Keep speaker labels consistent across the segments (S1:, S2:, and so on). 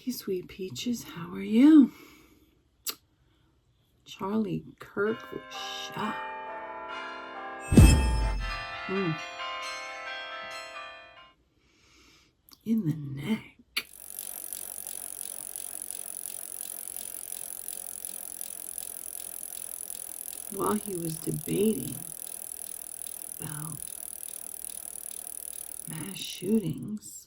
S1: Hey, sweet peaches, how are you? Charlie Kirk was shot. In the neck. While he was debating about mass shootings.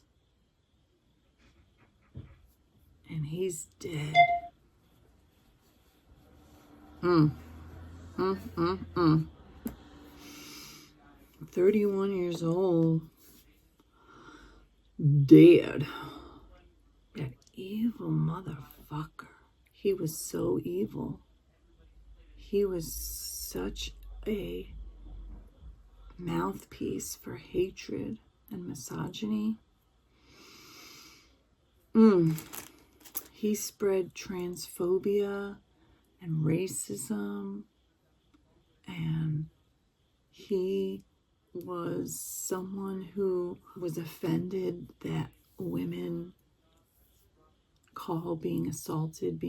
S1: And he's dead. 31 years old. Dead. That evil motherfucker. He was so evil. He was such a mouthpiece for hatred and misogyny. He spread transphobia and racism, and he was someone who was offended that women call being assaulted.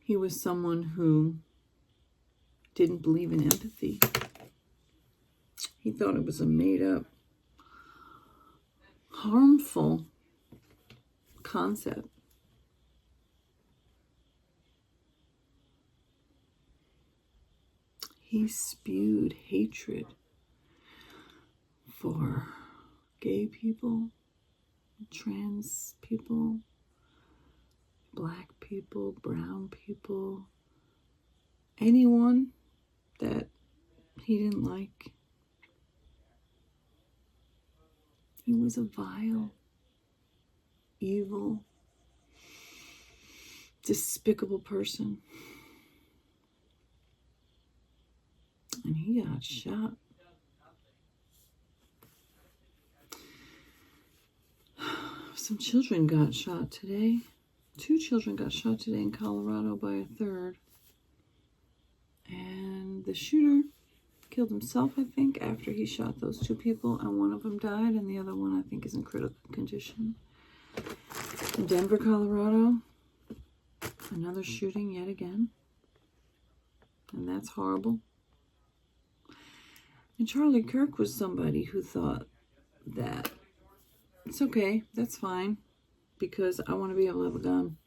S1: He was someone who didn't believe in empathy. He thought it was a made-up, harmful concept. He spewed hatred for gay people, trans people, black people, brown people, anyone that he didn't like. He was a vile, evil, despicable person. And he got shot. Some children got shot today. 2 children got shot today in Colorado by a third. And the shooter killed himself, I think, after he shot those 2 people, and one of them died, and the other one, I think, is in critical condition. In Denver, Colorado, another shooting yet again, and that's horrible. And Charlie Kirk was somebody who thought that it's okay, that's fine, because I want to be able to have a gun.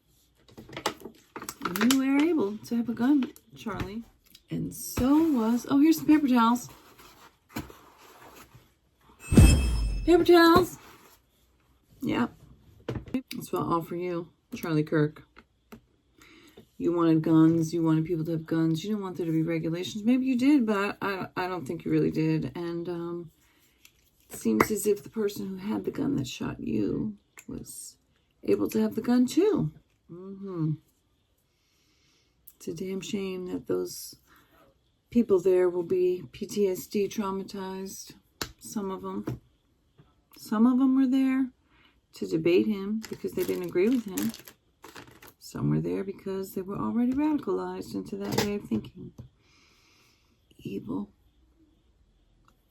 S1: And you were able to have a gun, Charlie. And so was... Oh, here's some paper towels. Paper towels! Yeah. That's what I'll offer you, Charlie Kirk. You wanted guns. You wanted people to have guns. You didn't want there to be regulations. Maybe you did, but I don't think you really did. And it seems as if the person who had the gun that shot you was able to have the gun too. It's a damn shame that those people there will be PTSD traumatized. Some of them were there to debate him because they didn't agree with him. Some were there because they were already radicalized into that way of thinking. Evil.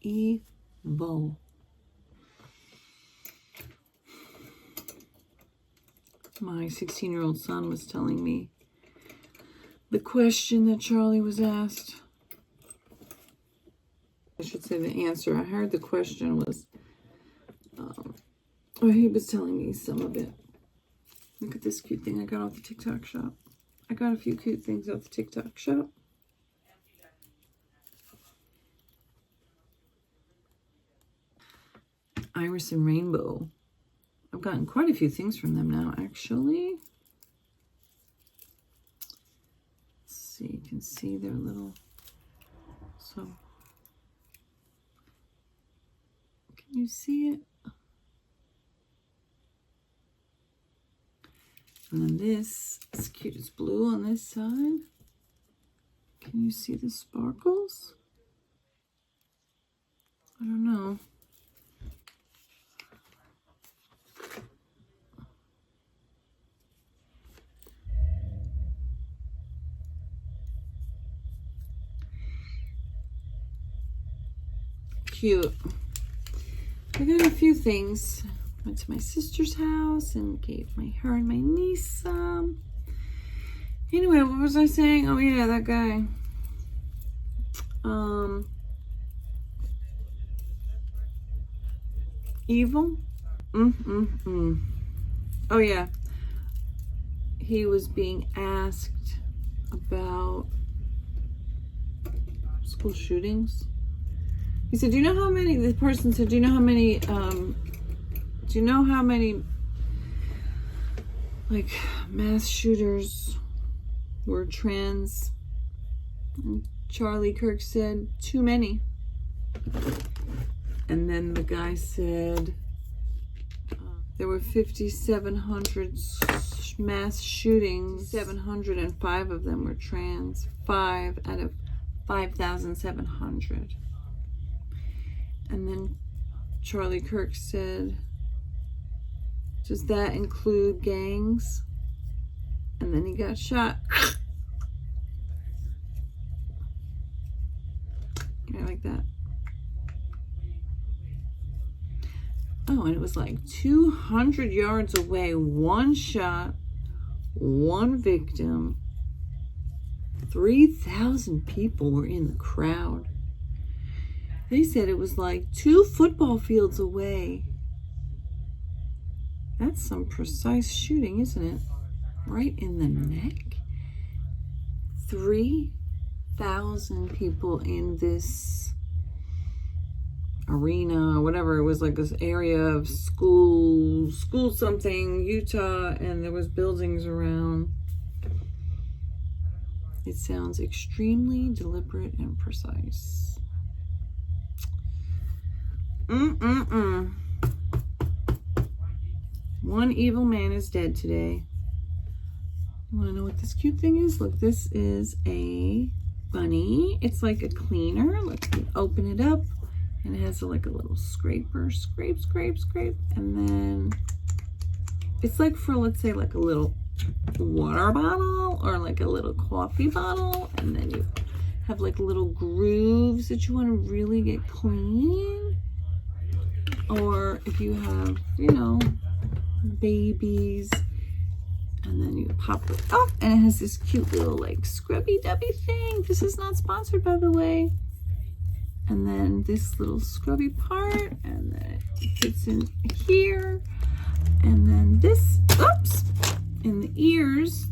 S1: Evil. My 16-year-old son was telling me the question that Charlie was asked. I should say the answer. I heard the question was, he was telling me some of it. Look at this cute thing I got off the TikTok shop. I got a few cute things off the TikTok shop. Iris and Rainbow. I've gotten quite a few things from them now, actually. Let's see, you can see their little... So, can you see it? And then this is cute as blue on this side. Can you see the sparkles? I don't know. cute. I got a few things. Went to my sister's house and gave her and my niece some. Anyway, what was I saying? Oh yeah, that guy. Evil? Oh yeah. He was being asked about school shootings. He said, do you know how many, the person said, do you know how many, like, mass shooters were trans? And Charlie Kirk said, too many. And then the guy said, there were 5,700 mass shootings. 705 of them were trans. 5 out of 5,700. And then Charlie Kirk said, does that include gangs? And then he got shot. Yeah, like that. Oh, and it was like 200 yards away. One shot, one victim. 3,000 people were in the crowd. They said it was like 2 football fields away. That's some precise shooting, isn't it? Right in the neck. 3,000 people in this arena, or whatever. It was like this area of school something, Utah, and there was buildings around. It sounds extremely deliberate and precise. One evil man is dead today. You want to know what this cute thing is? Look, this is a bunny. It's like a cleaner. Look, you open it up, and it has like a little scraper. Scrape, scrape, scrape. And then it's like for, let's say, like a little water bottle or like a little coffee bottle. And then you have like little grooves that you want to really get clean. Or if you have, you know, babies, and then you pop it up, and it has this cute little like scrubby dubby thing. This is not sponsored, by the way. And then this little scrubby part, and then it fits in here. And then this, oops, and the ears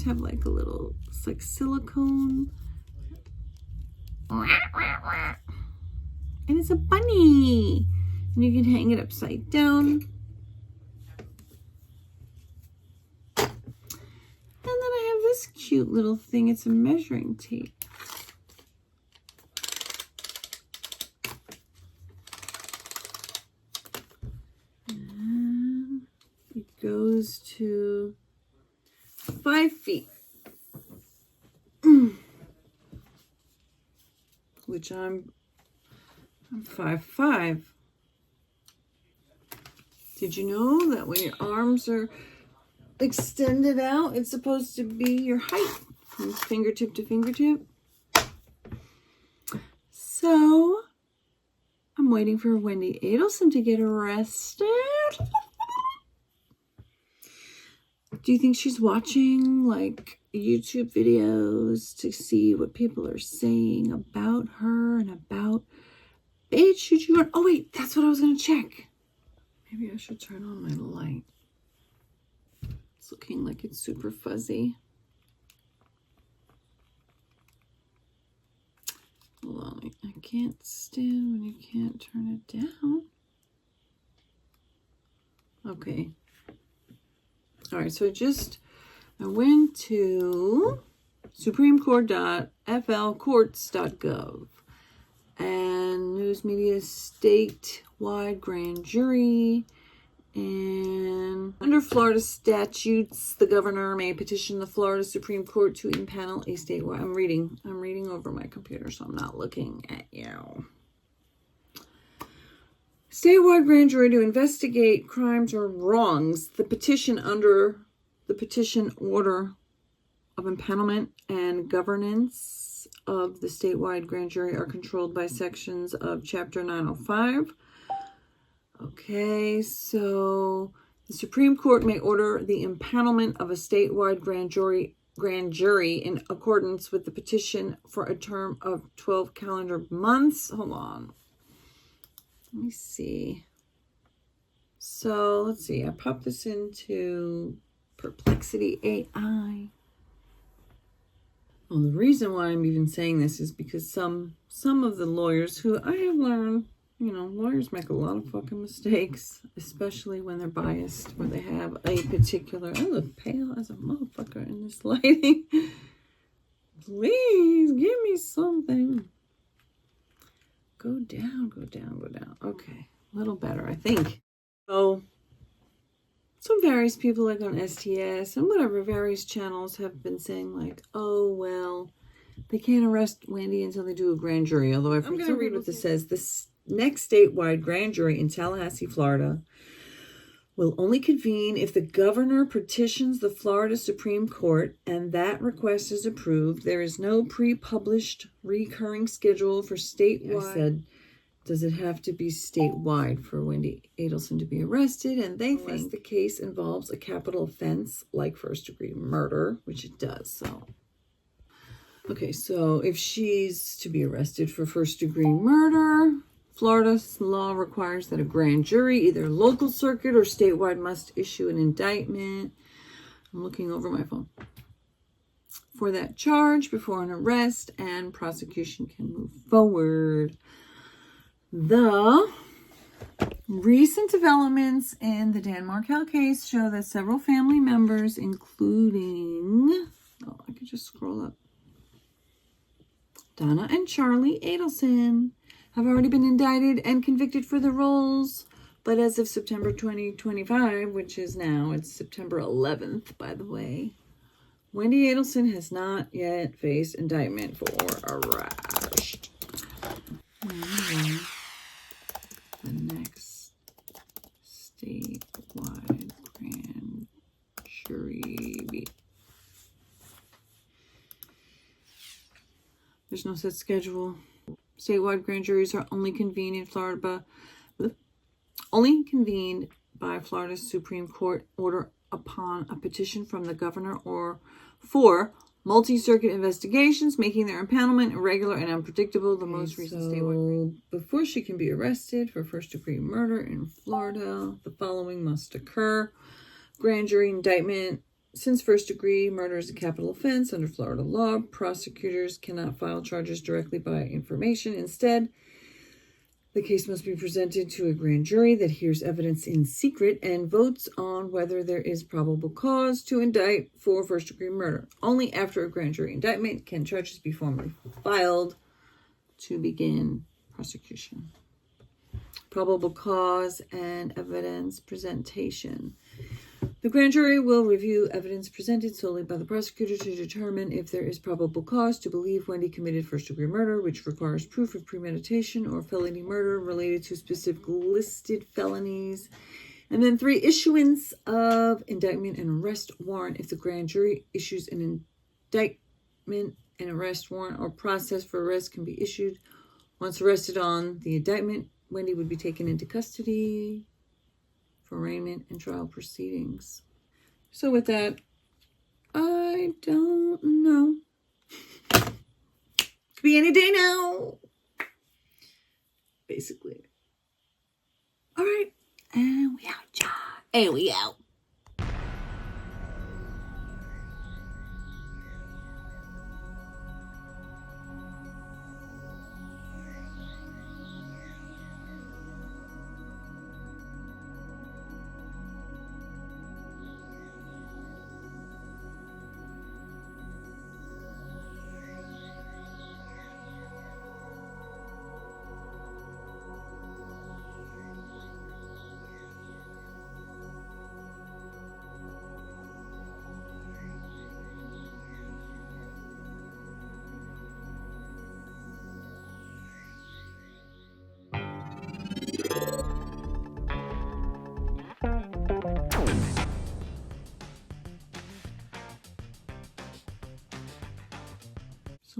S1: have like a little, it's like silicone. And it's a bunny. And you can hang it upside down. And then I have this cute little thing. It's a measuring tape. And it goes to 5 feet. Which I'm 5'5". Did you know that when your arms are extended out, it's supposed to be your height from fingertip to fingertip? So, I'm waiting for Wendy Adelson to get arrested. Do you think she's watching, like, YouTube videos to see what people are saying about her and about, bitch, should you run? Oh, wait, that's what I was going to check. Maybe I should turn on my light. It's looking like it's super fuzzy. Hold on, I can't stand when you can't turn it down. Okay. All right, so I went to supremecourt.flcourts.gov and news media statewide grand jury, and under Florida statutes, the governor may petition the Florida Supreme Court to impanel a statewide. I'm reading over my computer, so I'm not looking at you. Statewide grand jury to investigate crimes or wrongs. The petition under the petition order of impanelment and governance of the statewide grand jury are controlled by sections of Chapter 905. Okay, so the Supreme Court may order the impanelment of a statewide grand jury in accordance with the petition for a term of 12 calendar months. Hold on. Let me see. So let's see. I popped this into Perplexity AI. Well, the reason why I'm even saying this is because some of the lawyers who I have learned, lawyers make a lot of fucking mistakes, especially when they're biased, or they have a particular, I look pale as a motherfucker in this lighting. Please give me something. Go down, go down, go down. Okay, a little better, I think. So, some various people like on STS and whatever, various channels have been saying like, oh, well, they can't arrest Wendy until they do a grand jury. Although I'm going to read what this says. This next statewide grand jury in Tallahassee, Florida, will only convene if the governor petitions the Florida Supreme Court and that request is approved. There is no pre-published recurring schedule for statewide. I said, does it have to be statewide for Wendy Adelson to be arrested? And they think the case involves a capital offense like first-degree murder, which it does. So, okay, so if she's to be arrested for first-degree murder, Florida's law requires that a grand jury, either local circuit or statewide, must issue an indictment. I'm looking over my phone. For that charge before an arrest, and prosecution can move forward. The recent developments in the Dan Markel case show that several family members, including, I could just scroll up, Donna and Charlie Adelson, have already been indicted and convicted for the roles. But as of September 2025, which is now, it's September 11th, by the way, Wendy Adelson has not yet faced indictment for arrest. The next statewide grand jury. There's no set schedule. Statewide grand juries are only convened in Florida, only convened by Florida's Supreme Court order upon a petition from the governor or for multi-circuit investigations, making their impanelment irregular and unpredictable. The most recent statewide. Before she can be arrested for first-degree murder in Florida, the following must occur. Grand jury indictment. Since first-degree murder is a capital offense under Florida law, prosecutors cannot file charges directly by information. Instead, the case must be presented to a grand jury that hears evidence in secret and votes on whether there is probable cause to indict for first-degree murder. Only after a grand jury indictment can charges be formally filed to begin prosecution. Probable cause and evidence presentation. The grand jury will review evidence presented solely by the prosecutor to determine if there is probable cause to believe Wendy committed first-degree murder, which requires proof of premeditation or felony murder related to specific listed felonies. And then 3, issuance of indictment and arrest warrant. If the grand jury issues an indictment, an arrest warrant or process for arrest can be issued. Once arrested on the indictment, Wendy would be taken into custody for arraignment and trial proceedings. So with that, I don't know. Could be any day now. Basically. All right. And we out, y'all. And we out.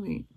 S1: Sweet.